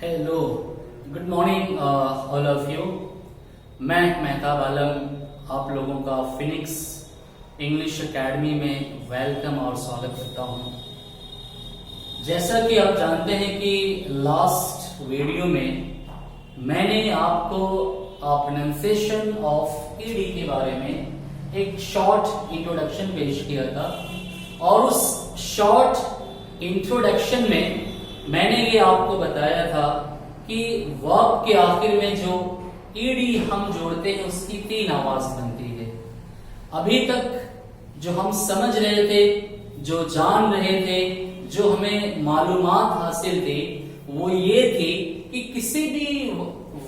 Hello, good morning all of you. मैं मेहताब आलम आप लोगों का फिनिक्स इंग्लिश एकेडमी में वेलकम और स्वागत करता हूं। जैसा कि आप जानते हैं कि लास्ट वीडियो में मैंने आपको प्रोनाउंसिएशन ऑफ ईडी के बारे में एक शॉर्ट इंट्रोडक्शन पेश किया था और उस शॉर्ट इंट्रोडक्शन में मैंने ये आपको बताया था कि वर्ब के आखिर में जो ईडी हम जोड़ते हैं उसकी 3 आवाज बनती है। अभी तक जो हम समझ रहे थे, जो जान रहे थे, जो हमें मालूमात हासिल थी वो ये थी कि किसी भी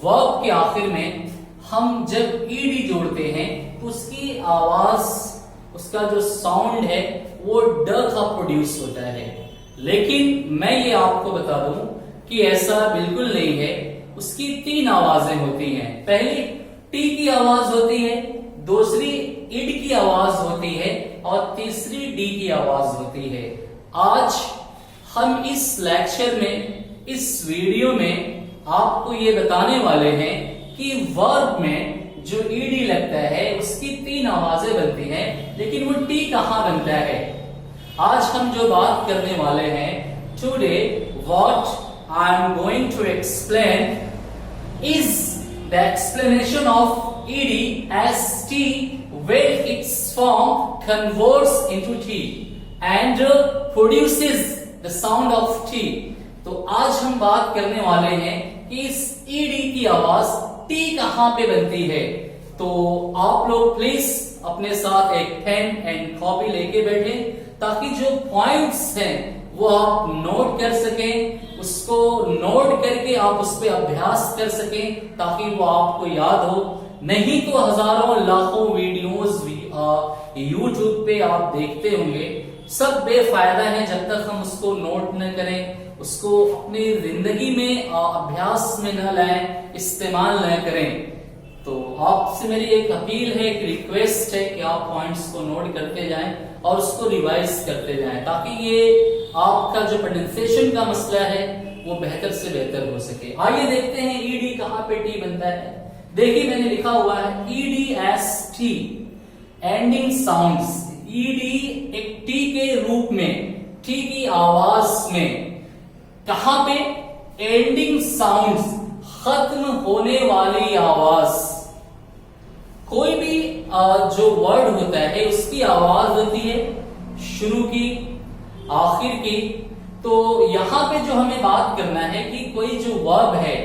वर्ब के आखिर में हम जब ईडी जोड़ते हैं तो उसकी आवाज, उसका जो साउंड है वो ड का प्रोड्यूस होता है। लेकिन मैं ये आपको बता दूं कि ऐसा बिल्कुल नहीं है। उसकी 3 आवाजें होती हैं। पहली टी की आवाज होती है, दूसरी इड की आवाज होती है और तीसरी डी की आवाज होती है। आज हम इस लेक्चर में, इस वीडियो में आपको ये बताने वाले हैं कि वर्ब में जो ईडी लगता है उसकी 3 आवाजें बनती हैं, लेकिन वो टी कहां बनता है। आज हम जो बात करने वाले हैं, today what I am going to explain is the explanation of ED as T when its form converts into T and produces the sound of T। तो आज हम बात करने वाले हैं कि इस ईडी की आवाज टी कहां पे बनती है। तो आप लोग प्लीज अपने साथ एक पेन एंड कॉपी लेके बैठे ताकि जो पॉइंट्स हैं वो आप नोट कर सकें, उसको नोट करके आप उस पर अभ्यास कर सकें ताकि वो आपको याद हो। नहीं तो हजारों लाखों वीडियोस यूट्यूब पे आप देखते होंगे, सब बेफायदा है जब तक हम उसको नोट न करें, उसको अपनी जिंदगी में अभ्यास में न लाएं, इस्तेमाल न करें। तो आपसे मेरी एक अपील है, एक रिक्वेस्ट है कि आप पॉइंट्स को नोट करते जाएं और उसको रिवाइज करते जाएं ताकि ये आपका जो प्रोनाउंसिएशन का मसला है वो बेहतर से बेहतर हो सके। आइए देखते हैं ईडी कहां पे टी बनता है। देखिए मैंने लिखा हुआ है ED S T ending sounds. ED एक टी के रूप में, टी की आवाज में, कहां पे? एंडिंग साउंड्स, खत्म होने वाली आवाज। कोई भी जो वर्ड होता है उसकी आवाज होती है शुरू की, आखिर की। तो यहां पे जो हमें बात करना है कि कोई जो वर्ब है,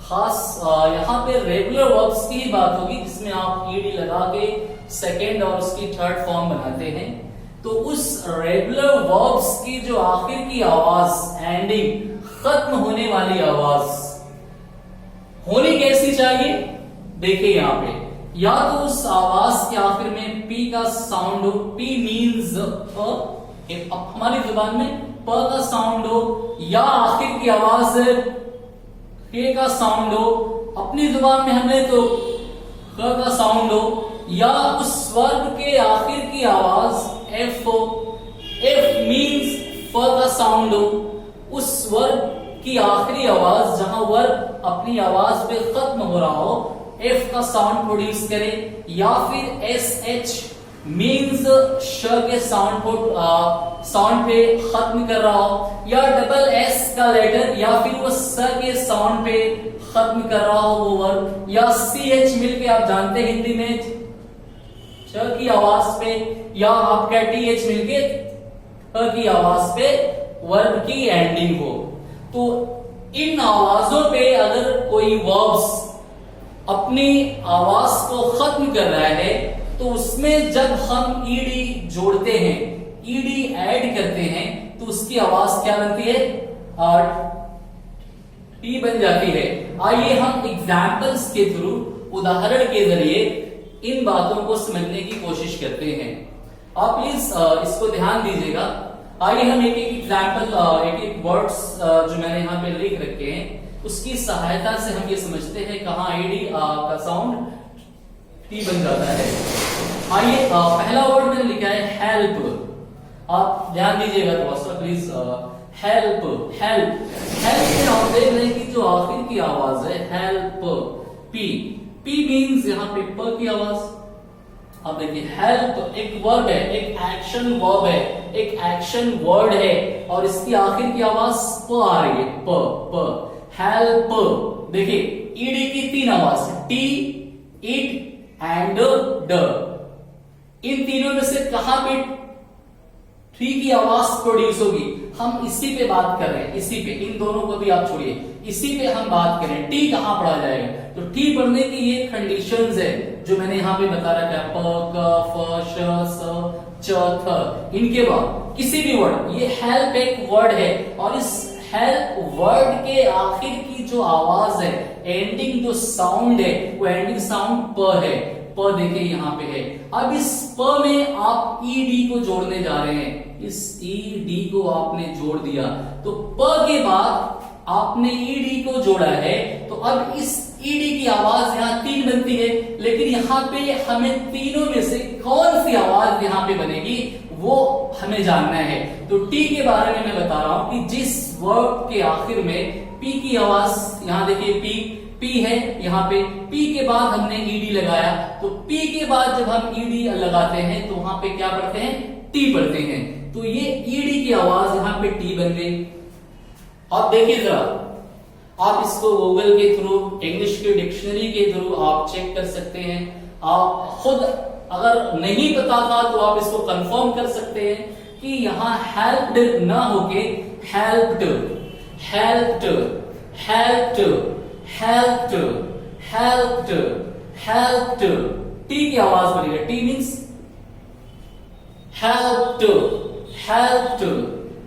खास यहाँ पे रेगुलर वर्ब्स की ही बात होगी जिसमें आप ईडी लगा के सेकेंड और उसकी थर्ड फॉर्म बनाते हैं। तो उस रेगुलर वर्ब्स की जो आखिर की आवाज, एंडिंग, खत्म होने वाली आवाज होनी कैसी चाहिए? देखिए यहाँ पे, या तो उस आवाज के आखिर में पी का साउंड हो, पी मीन्स हमारी जुबान में प का साउंड हो, या आखिर की आवाज के का साउंड हो, अपनी जुबान में हमें तो क का साउंड हो, या उस वर्ब के आखिर की आवाज एफ हो, एफ मीन्स फ का साउंड हो। उस वर्ब की आखिरी आवाज जहां वर्ब अपनी आवाज पे खत्म हो रहा हो, एफ का साउंड प्रोड्यूस करे, या फिर एस एच मीन्स श के साउंड पे खत्म कर रहा हो, या डबल एस का लेटर या फिर वो स के साउंड पे खत्म कर रहा हो वो वर्ब, या सी एच मिलके आप जानते हैं हिंदी में च की आवाज पे, या आपका टी एच मिलके की आवाज पे वर्ब की एंडिंग हो। तो इन आवाजों पे अगर कोई वर्ब्स अपनी आवाज को खत्म कर रहा है तो उसमें जब हम ईडी जोड़ते हैं, ईडी ऐड करते हैं, तो उसकी आवाज क्या बनती है? टी बन जाती है। आइए हम एग्जाम्पल्स के थ्रू, उदाहरण के जरिए इन बातों को समझने की कोशिश करते हैं। आप प्लीज इसको ध्यान दीजिएगा। आइए हम एक एक एग्जाम्पल, एक एक वर्ड्स जो मैंने यहाँ पे लिख रखे हैं उसकी सहायता से हम ये समझते हैं कहाँ ईडी का साउंड टी बन जाता है। आइए पहला वर्ड मैंने लिखा है हेल्प। आप ध्यान दीजिएगा थोड़ा सा प्लीज। हेल्प, हेल्प, हेल्प में आप देख रहे हैं कि जो आखिर की आवाज है हेल्प, पी, पी मीन्स यहाँ पे प की आवाज। अब देखिए हेल्प एक वर्ब है, एक एक्शन वर्ब है, एक एक्शन वर्ड है और इसकी आखिर की आवाज प आ रही है, प, प, हेल्प। देखिए ईडी की तीन आवाज, टी, इट एंड ड। इन तीनों में से कहां पे टी की आवाज प्रोड्यूस होगी? हम इसी पे बात कर रहे हैं, इसी पे, इन दोनों को भी आप छोड़िए, इसी पे हम बात करें। टी कहां पढ़ा जाएगा? तो टी पढ़ने की ये कंडीशंस है जो मैंने यहाँ पे बता रखा है, प, क, फ, श, स, च, थ। इनके बाद किसी भी वर्ड, ये हेल्प एक वर्ड है और इस हेल्प वर्ड के आखिर की जो आवाज है, एंडिंग जो साउंड है, वो एंडिंग साउंड प है। प देखिए यहाँ पे है। अब इस प में आप ईडी को जोड़ने जा रहे हैं, इस ईडी को आपने जोड़ दिया तो प के बाद आपने ईडी को जोड़ा है, तो अब इस ईडी की आवाज यहाँ तीन बनती है, लेकिन यहाँ पे हमें तीनों में से कौन सी आवाज यहाँ पे बनेगी वो हमें जानना है। तो टी के बारे में मैं बता रहा हूं कि जिस वर्ड के आखिर में पी की आवाज, यहाँ देखिए पी, पी है यहाँ पे, पी के बाद हमने ईडी लगाया, तो पी के बाद जब हम ईडी लगाते हैं तो वहां पे क्या पढ़ते हैं? टी पढ़ते हैं। तो ये ईडी की आवाज यहाँ पे टी बन गई। अब देखिए जरा, आप इसको गूगल के थ्रू, इंग्लिश के डिक्शनरी के थ्रू आप चेक कर सकते हैं। आप खुद अगर नहीं पता था तो आप इसको कंफर्म कर सकते हैं कि यहाँ हेल्प्ड ना होके helped, helped, helped, helped, helped, helped, T की आवाज बनेगा। T means helped, helped,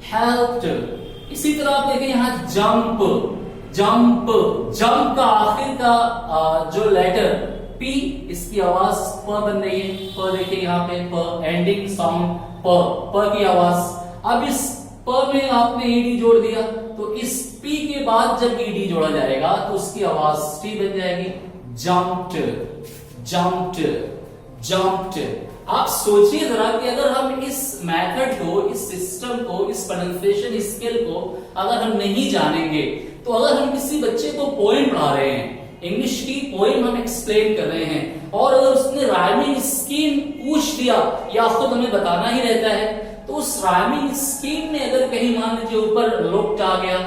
helped. इसी तरह आप देखें यहाँ जंप, जंप, जंप का आखिर का जो लेटर पी, इसकी आवाज प बन रही है। प देखिए यहाँ पे प, एंडिंग साउंड प, प की आवाज। अब इस प में आपने ईडी जोड़ दिया, तो इस पी के बाद जब ईडी जोड़ा जाएगा तो उसकी आवाज टी बन जाएगी। Jumped, jumped, jumped. आप सोचिए जरा कि अगर हम इस मेथड को, इस सिस्टम को, इस प्रोनाउंसिएशन स्किल को अगर हम नहीं जानेंगे, तो अगर हम किसी बच्चे को पोएम पढ़ा रहे हैं, इंग्लिश की पोएम हम एक्सप्लेन कर रहे हैं, और अगर उसने राइमिंग स्कीम पूछ दिया या खुद हमें बताना ही रहता है, तो उस राइमिंग स्कीम में अगर कहीं मान लीजिए ऊपर लुक्ड आ गया,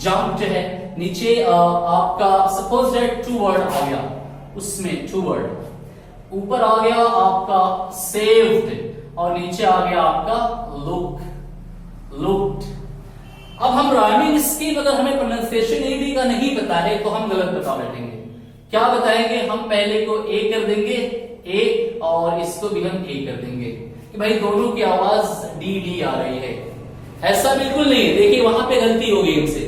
जंप्ड है, नीचे आपका सपोज दैट टू वर्ड आ गया, उसमें टू वर्ड ऊपर आ गया आपका सेव्ड और नीचे आ गया आपका लुक, लुक्ड। अब हम राइमिंग स्कीम, अगर हमें प्रोनाउंसिएशन ईडी का नहीं पता है तो हम गलत बता बैठेंगे। क्या बताएंगे? हम पहले को ए कर देंगे, ए, और इसको भी हम ए कर देंगे कि भाई दोनों की आवाज डी डी आ रही है। ऐसा बिल्कुल नहीं है। देखिए वहां पे गलती हो गई इनसे,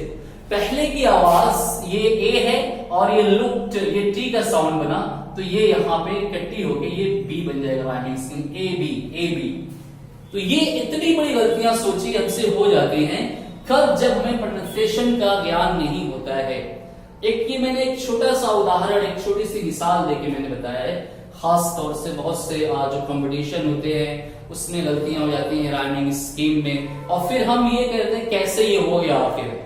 पहले की आवाज ये ए है और ये लुक्ड, ये टी का साउंड बना, तो ये यहाँ पे इकट्ठी होके ये बी बन जाएगा, rhyming scheme A B, A B. तो ये इतनी बड़ी गलतियां सोची हमसे हो जाती हैं कब, जब हमें प्रोनाउंसिएशन का ज्ञान नहीं होता है। एक की मैंने एक छोटा सा उदाहरण, एक छोटी सी मिसाल देके मैंने बताया है। खास तौर से बहुत से जो कंपटीशन होते हैं उसमें गलतियां हो जाती हैं राइमिंग स्कीम में, और फिर हम ये कहते हैं कैसे ये हो गया आखिर।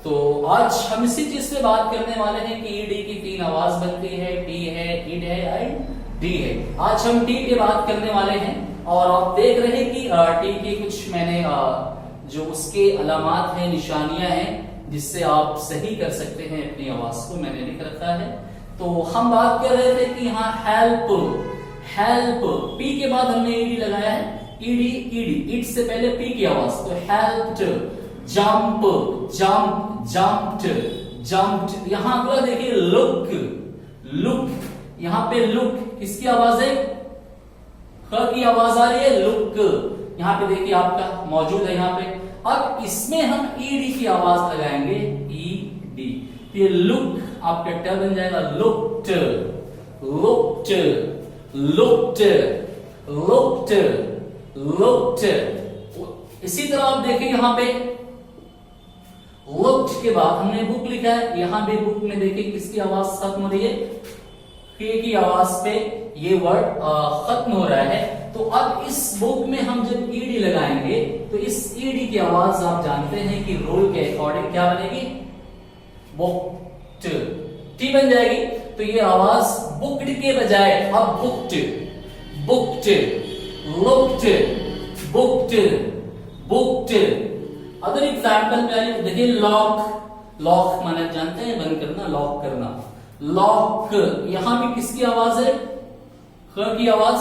तो आज हम इसी चीज से बात करने वाले हैं कि ईडी की तीन आवाज बनती है, टी है, इड है एंड डी है। आज हम टी पे बात करने वाले हैं और आप देख रहे हैं कि टी की कुछ मैंने जो उसके अलामात हैं, निशानियां हैं, जिससे आप सही कर सकते हैं अपनी आवाज को, मैंने लिख रखा है। तो हम बात कर रहे थे कि यहाँ हेल्प, हेल्प, पी के बाद हमने ईडी लगाया है, ईडी, ईडी, इट से पहले पी की आवाज, तो helped, jump, jump, jumped, jumped. यहां अगला देखिए लुक, लुक, यहाँ पे लुक किसकी आवाज है? ख की आवाज आ रही है, लुक। यहाँ पे देखिए आपका मौजूद है यहाँ पे। अब इसमें हम ईडी की आवाज लगाएंगे, ई डी, ये लुक आपका ट बन जाएगा, looked, looked, looked, looked, looked. इसी तरह आप देखें यहाँ पे लुक्ड के बाद हमने बुक लिखा है, यहां भी बुक में देखिए किसकी आवाज खत्म हो रही है? के की आवाज पे ये वर्ड खत्म हो रहा है। तो अब इस बुक में हम जब ईडी लगाएंगे तो इस ईडी की आवाज आप जानते हैं कि रूल के अकॉर्डिंग क्या बनेगी? बुक्ड, टी बन जाएगी। तो ये आवाज बुक्ड के बजाय अब booked, booked, looked, booked, booked. Other example में आइए देखिए, लॉक, लॉक माने जानते हैं बंद करना, लॉक करना, लॉक। यहां भी किसकी आवाज है? ख की आवाज।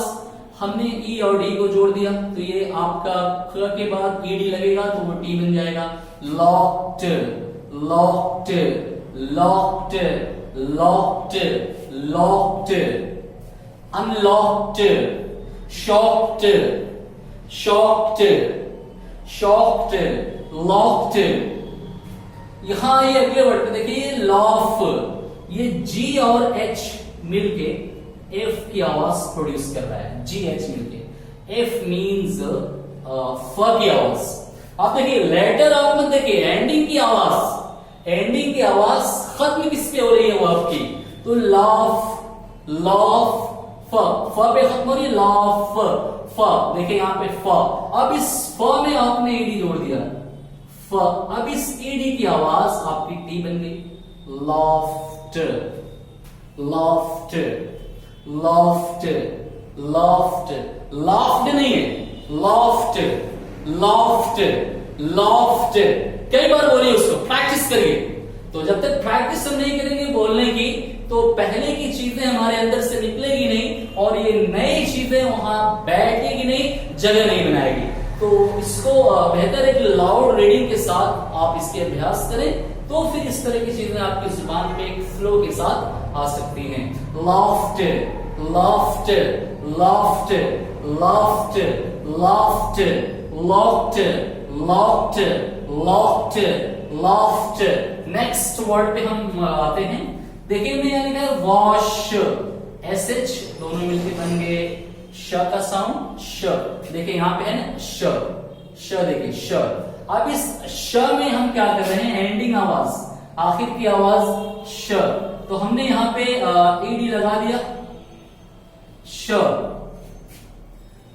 हमने ई और डी को जोड़ दिया तो ये आपका ख के बाद ईडी लगेगा तो वो टी बन जाएगा। Locked, locked, locked, locked, locked, unlocked, shocked, shocked, shocked, locked. यहां ये अगले वर्ड पे देखिए, लॉफ, ये जी और एच मिलके एफ की आवाज प्रोड्यूस कर रहा है, जी एच मिलके। एफ मीन्स फ की आवाज। आप देखिए लेटर आप मत देखिए, एंडिंग की आवाज, एंडिंग की आवाज खत्म किस पे हो रही है वर्ब की? तो लॉफ, लॉफ, फ पे खत्म हो रही है, लॉफ, फ। देखिए यहां पे फ, अब इस फ में आपने ईडी जोड़ दिया, फ। अब इस ईडी की आवाज आपकी टी बन गई। Loft, loft, loft, loft, loft नहीं है, लॉफ्ट, लॉफ्ट, लॉफ्ट। कई बार बोलिए उसको, प्रैक्टिस करिए। तो जब तक प्रैक्टिस हम नहीं करेंगे बोलने की तो पहले की चीजें हमारे अंदर से निकलेगी नहीं और ये नई चीजें वहां बैठेगी नहीं, जगह नहीं बनाएगी। तो इसको बेहतर है कि लाउड रीडिंग के साथ आप इसके अभ्यास करें, तो फिर इस तरह की चीजें आपकी जुबान पे एक फ्लो के साथ आ सकती हैं। Loft, loft, loft, loft, loft, loft, loft, loft, loft. Next word पे हम आते हैं। देखिए मैंने यहाँ लिखा है वॉश, एस एच दोनों मिलकर बन गए श का साउंड, श। देखिए यहाँ पे है ना श, श देखिए श। अब इस श में हम क्या कर रहे हैं? एंडिंग आवाज, आखिर की आवाज श। तो हमने यहाँ पे ईडी लगा दिया, श,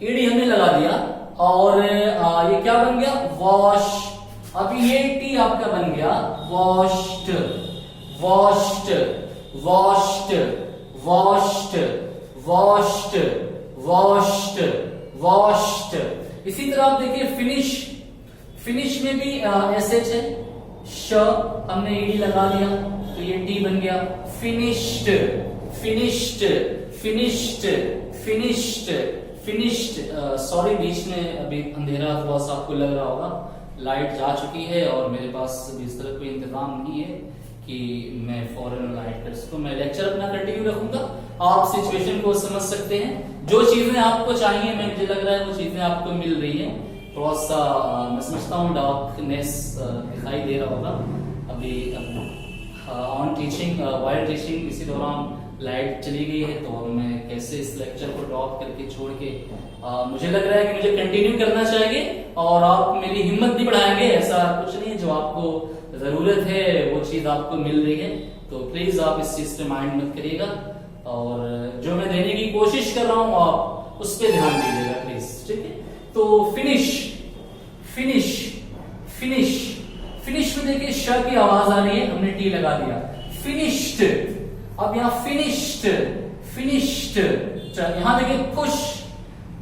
ईडी हमने लगा दिया और ये क्या बन गया? वॉश। अब ये टी आपका बन गया washed, washed, washed, washed, washed, washed, washed. इसी तरह आप देखिए फिनिश, फिनिश में भी एस एच है, श हमने ईडी लगा दिया तो ये टी बन गया। Finished, finished, finished, finished, finished. Sorry बीच में अभी अंधेरा थोड़ा सा आपको लग रहा होगा, लाइट जा चुकी है और मेरे पास इस तरह कोई इंतजाम नहीं है कि मैं फौरन लाइट कर सकूं। मैं लेक्चर अपना कंटिन्यू रखूंगा, आप सिचुएशन को समझ सकते हैं। जो चीजें आपको चाहिए, मैं मुझे लग रहा है वो चीजें आपको मिल रही है। थोड़ा सा मैं समझता हूँ डार्कनेस दिखाई दे रहा होगा अभी ऑन टीचिंग, वाइल टीचिंग इसी दौरान लाइट चली गई है तो मैं कैसे इस लेक्चर को ड्रॉप करके छोड़ के मुझे लग रहा है कि मुझे कंटिन्यू करना चाहिए और आप मेरी हिम्मत भी बढ़ाएंगे। ऐसा कुछ नहीं है, जो आपको जरूरत है वो चीज आपको मिल रही है तो प्लीज आप इस चीज पे माइंड मत करिएगा और जो मैं देने की कोशिश कर रहा हूँ आप उस पर ध्यान दीजिएगा प्लीज, ठीक है। तो फिनिश, फिनिश, फिनिश, फिनिश में देखिए श की आवाज आ रही है, हमने टी लगा दिया। फिनिश्ड, अब यहाँ फिनिश्ड, फिनिश्ड। यहां देखिए पुश,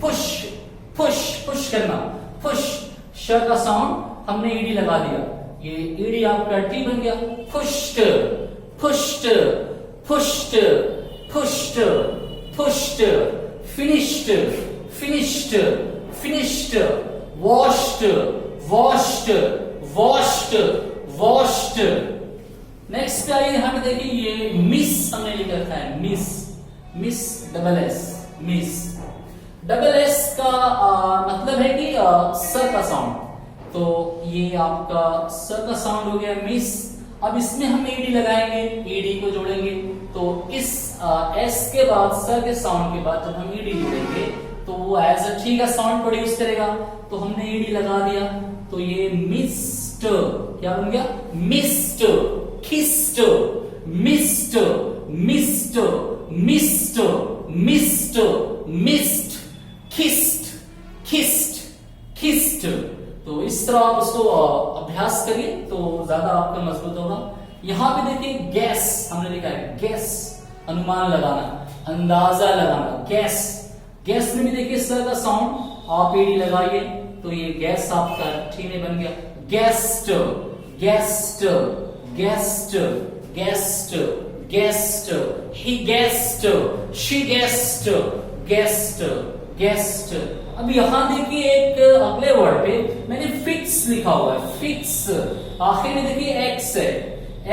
पुश, पुश, पुश करना, पुश, श का साउंड हमने ईडी लगा दिया, ये ईडी आपका टी बन गया। Pushed, pushed, pushed, pushed, pushed, finished, finished, finished, washed, washed, washed, washed. Next आइए यहां पे देखिए, ये मिस हमने लिख रखा है, miss, miss double S, miss. Double S का मतलब है कि स का साउंड, तो ये आपका स का साउंड हो गया मिस। अब इसमें हम ईडी लगाएंगे, ईडी को जोड़ेंगे तो इस एस के बाद स के साउंड के बाद जब हम ईडी जोड़ेंगे तो वो एज अ टी का साउंड प्रोड्यूस करेगा। तो हमने ईडी लगा दिया तो ये मिस्ट, क्या बन गया? मिस्ट, किस्ट, mist, mist, mist, mist, mist, किस्ट, किस्ट, किस्ट। तो इस तरह आप उसको अभ्यास करिए तो ज्यादा आपका मजबूत होगा। यहाँ पे देखिए गैस हमने लिखा है, गैस अनुमान लगाना, अंदाजा लगाना, गैस। गैस में भी देखिए स का साउंड आप एडी लगाइए तो ये गैस आपका ठी में बन गया। Guest, guest, guest, guest, guest, he guest, she guest, guest, guest. अब यहां देखिए एक अगले वर्ड पे मैंने फिक्स लिखा हुआ है, फिक्स। आखिर में देखिए एक्स है,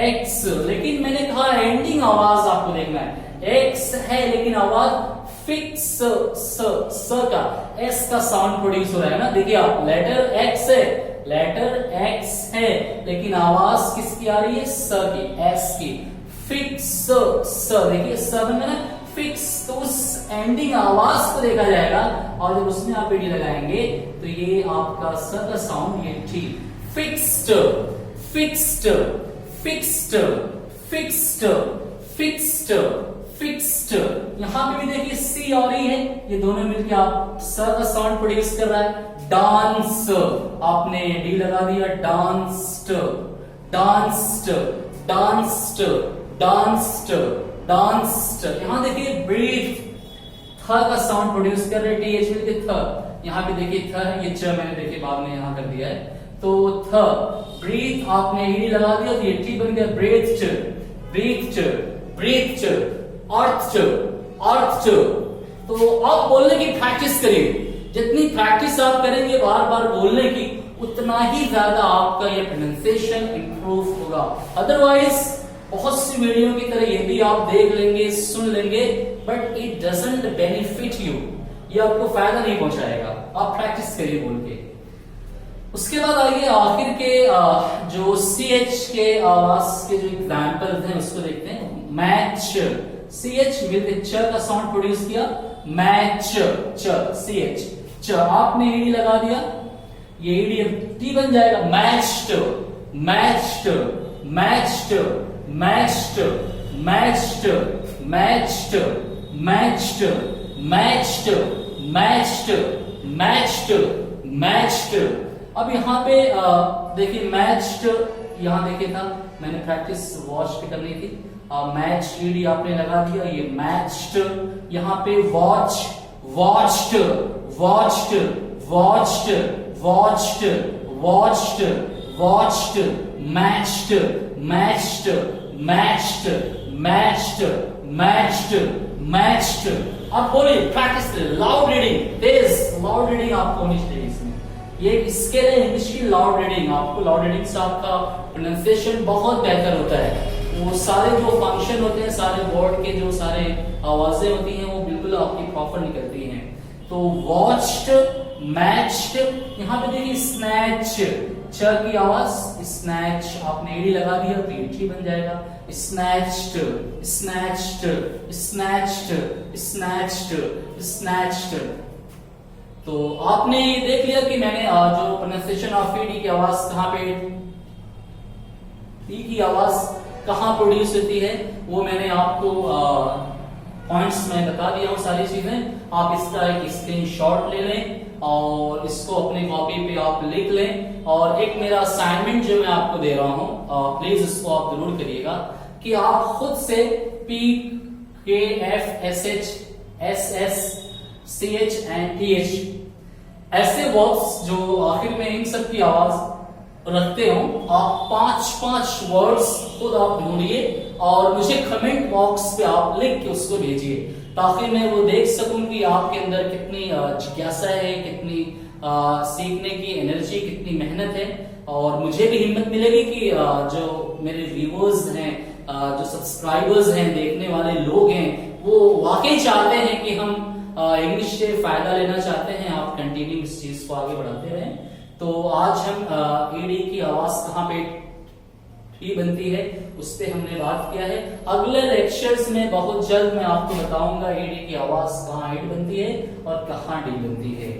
एक्स, लेकिन मैंने कहा एंडिंग आवाज आपको देखना है, एक्स है लेकिन आवाज फिक्स, स का, एस का साउंड प्रोड्यूस हो रहा है ना। देखिए आप, लेटर एक्स है, लेटर एक्स है लेकिन आवाज किसकी आ रही है, स की, एस की। फिक्स, स, देखिए स बनना है फिक्स, तो उस एंडिंग आवाज को देखा जाएगा और जब उसमें आप एडी लगाएंगे तो ये आपका स का साउंड ये ठी। Fixed, fixed, fixed, fixed, fixed, fixed. यहां पे भी देखिए सी आ रही है, ये दोनों मिलकर आप स का साउंड प्रोड्यूस कर रहा है। डांस, आपने डी लगा दिया, danced, danced, danced, danced, danced. यहां देखिए ब्रीथ, थ का साउंड प्रोड्यूस कर रहे, टी एच मिलके थ। यहां पे देखिए थ है, ये च मैंने देखिए बाद में यहां कर दिया है, तो थ। ब्रीथ आपने ई लगा दिया तो ये टी बन गया, ब्रीथ, ब्रीथ, ब्रीथ, अर्थ, अर्थ। तो आप बोलने की प्रैक्टिस करिए, जितनी प्रैक्टिस आप करेंगे बार बार बोलने की उतना ही ज्यादा आपका ये प्रोनाउंसिएशन इंप्रूव होगा। अदरवाइज बहुत सी वीडियो की तरह ये भी आप देख लेंगे, सुन लेंगे, but it doesn't benefit you, ये आपको फायदा नहीं पहुंचाएगा। आप प्रैक्टिस करिए बोल के। उसके बाद आइए आखिर के जो CH के आवाज के जो एग्जाम्पल हैं उसको देखते हैं। मैच, CH मिलते च का साउंड प्रोड्यूस किया, मैच, च, CH, च, आपने ईडी लगा दिया, ये ईडी टी बन जाएगा। Matched, matched, matched, matched, matched, matched, matched, matched, matched, matched, matched. अब यहाँ पे देखिए मैच्ड, यहाँ देखिए था मैंने प्रैक्टिस वॉच पे करनी थी, मैच ईडी आपने लगा दिया, ये मैच्ड। यहाँ पे watch, watched, watched, watched, watched, watched, watched, matched, matched, matched, matched, matched, matched. अब बोलिए, प्रैक्टिस लाउड रीडिंग, तेज लाउड रीडिंग आपको होनी चाहिए इसमें। ये इसके लिए इंग्लिश की लाउड रीडिंग, आपको लाउड रीडिंग से आपका प्रोनाउंसिएशन बहुत बेहतर होता है। वो सारे जो फंक्शन होते हैं, सारे वर्ड के जो सारे आवाजें होती हैं वो बिल्कुल आपकी प्रॉपर निकलती हैं। तो वॉच्ड, मैच्ड, यहाँ पे देखिए स्नैच, च की आवाज, स्नैच आपने एडी लगा दिया तो ये टी बन जाएगा। Snatched, snatched, snatched, snatched, snatched. तो आपने देख लिया कि मैंने जो प्रोनाउंसिएशन ऑफ ईडी की आवाज कहाँ पे, ई की आवाज कहाँ प्रोड्यूस होती है, वो मैंने आपको पॉइंट्स में बता दिया हूँ सारी चीजें। आप इसका एक स्क्रीनशॉट ले लें और इसको अपनी कॉपी पे आप लिख लें। और एक मेरा असाइनमेंट जो मैं आपको दे रहा हूँ, प्लीज इसको आप जरूर करिएगा कि आप खुद से P, K, F, SH, SS, CH and TH ऐसे वर्ड्स जो आखिर में इन सब की आवाज रखते हो, आप 5-5 वर्ड्स खुद आप ढूंढिए और मुझे कमेंट बॉक्स पे आप लिख के उसको भेजिए, ताकि मैं वो देख सकूं कि आपके अंदर कितनी जिज्ञासा है, कितनी सीखने की एनर्जी, कितनी मेहनत है। और मुझे भी हिम्मत मिलेगी कि जो मेरे व्यूअर्स हैं, जो सब्सक्राइबर्स हैं, देखने वाले लोग हैं, वो वाकई चाहते हैं कि हम इंग्लिश से फायदा लेना चाहते हैं। आप कंटिन्यू इस चीज को आगे बढ़ाते रहें। तो आज हम ईडी की आवाज कहाँ पे टी बनती है उस पे हमने बात किया है। अगले लेक्चर्स में बहुत जल्द मैं आपको बताऊंगा ईडी की आवाज कहाँ ईड बनती है और कहाँ डी बनती है।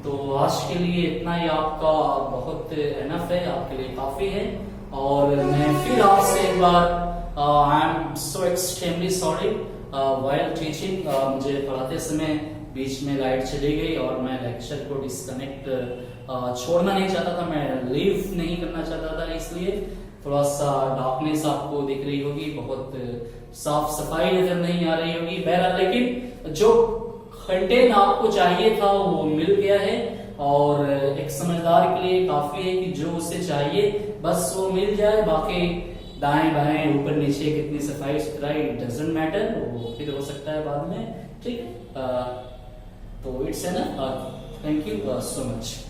तो आज के लिए इतना ही आपका बहुत एनफ है, आपके लिए काफी है। और मैं फिर आपसे एक बार I am so extremely sorry while teaching, मुझे पढ़ाते समय बीच में लाइट चली गई और मैं लेक्चर को डिस्कनेक्ट छोड़ना नहीं चाहता था, मैं लीव नहीं करना चाहता था इसलिए। थोड़ा सा डार्कनेस आपको दिख रही होगी, बहुत साफ सफाई नजर नहीं आ रही होगी। बहरहाल लेकिन जो कंटेंट आपको चाहिए था वो मिल गया है, और एक समझदार के लिए काफी है कि जो उसे चाहिए बस वो मिल जाए। बाकी दाएं बाएं ऊपर नीचे कितनी सफाई सुथराई डजंट मैटर, वो फिर हो सकता है बाद में। ठीक, तो it's an thank you so much.